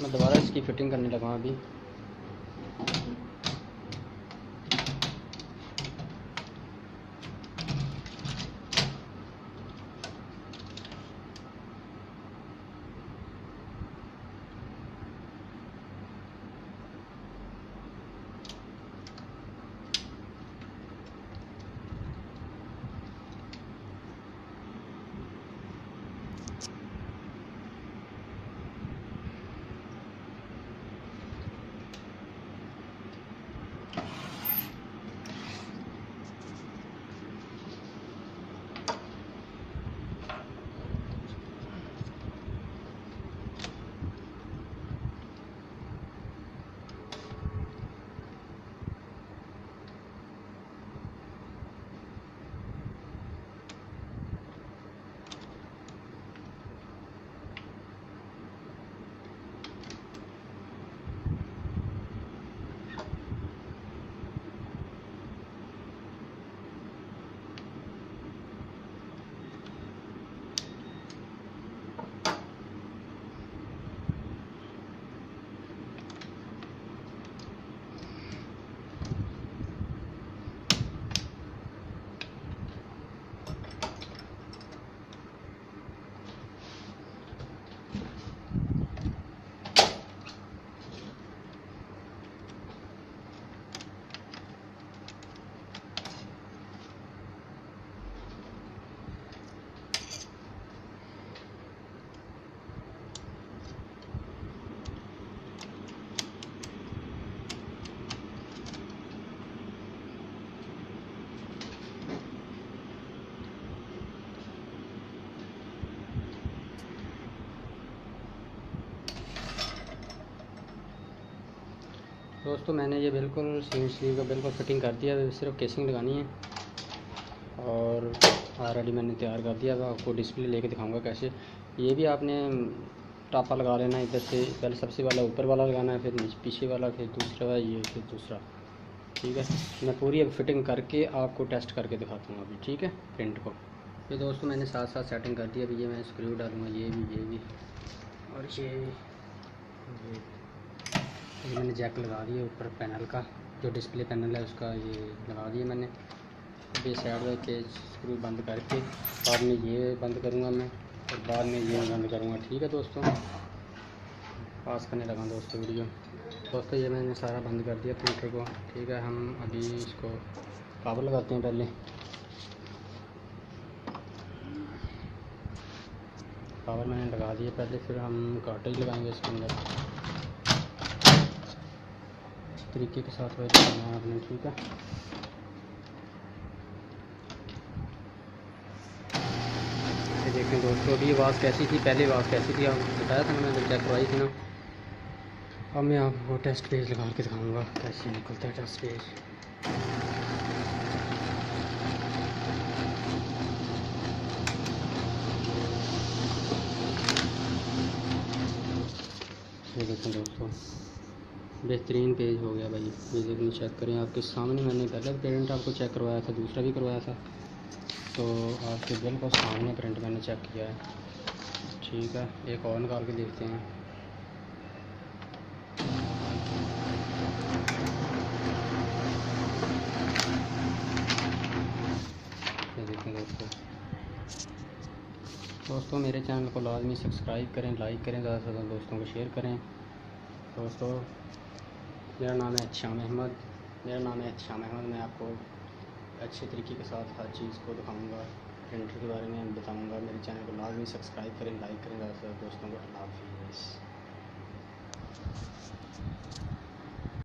मैं दोबारा इसकी फ़िटिंग करने लगा अभी। दोस्तों मैंने ये बिल्कुल स्लीव का बिल्कुल फिटिंग कर दिया, सिर्फ केसिंग लगानी है और ऑलरेडी मैंने तैयार कर दिया। अब आपको डिस्प्ले लेके दिखाऊंगा कैसे। ये भी आपने टापा लगा लेना, इधर से पहले सबसे वाला ऊपर वाला लगाना है, फिर नीचे पीछे वाला, फिर दूसरा ये, फिर दूसरा। ठीक है, मैं पूरी अब फिटिंग करके आपको टेस्ट करके दिखाता हूँ अभी। ठीक है, प्रिंट को। ये दोस्तों मैंने साथ साथ सेटिंग कर दी। अभी ये मैं स्क्रू डालूँगा, ये भी और ये मैंने जैक लगा दिया ऊपर पैनल का, जो डिस्प्ले पैनल है उसका ये लगा दिया मैंने। अब ये साइड बाई के स्क्रू बंद करके बाद में ये बंद करूँगा मैं, और बाद में ये बंद करूँगा। ठीक है दोस्तों, पास करने लगा दोस्तों वीडियो। दोस्तों ये मैंने सारा बंद कर दिया प्रिंटर को। ठीक है, हम अभी इसको पावर लगाते हैं। पहले पावर मैंने लगा दिया पहले, फिर हम कार्टेज लगाएंगे इसके अंदर इस तरीके के साथ वही लगाना है आपने। ठीक है, ये देखें दोस्तों, अभी आवाज़ कैसी थी, पहले आवाज़ कैसी थी आपको बताया था मैंने जब चेक करवाई थी ना। अब मैं आपको टेस्ट पेज लगा के दिखाऊंगा कैसे निकलता है टेस्ट पेज। ये देखें दोस्तों, बेहतरीन पेज हो गया भाई। ये देखिए, चेक करें आपके सामने। मैंने पहले प्रिंट आपको चेक करवाया था, दूसरा भी करवाया था, तो आपके बिल्कुल सामने प्रिंट मैंने चेक किया है। ठीक है, एक और निकाल के देखते हैं। ये देखें दोस्तों मेरे चैनल को लाजमी सब्सक्राइब करें, लाइक करें, ज़्यादा से ज़्यादा दोस्तों को शेयर करें। दोस्तों मेरा नाम है शाम अहमद, मैं आपको अच्छे तरीके के साथ हर चीज़ को दिखाऊंगा, प्रिंटर के बारे में बताऊंगा। मेरे चैनल को लाजमी सब्सक्राइब करें, लाइक करें ज़्यादा से ज़्यादा दोस्तों को। अल्लाह हाफ़िज़।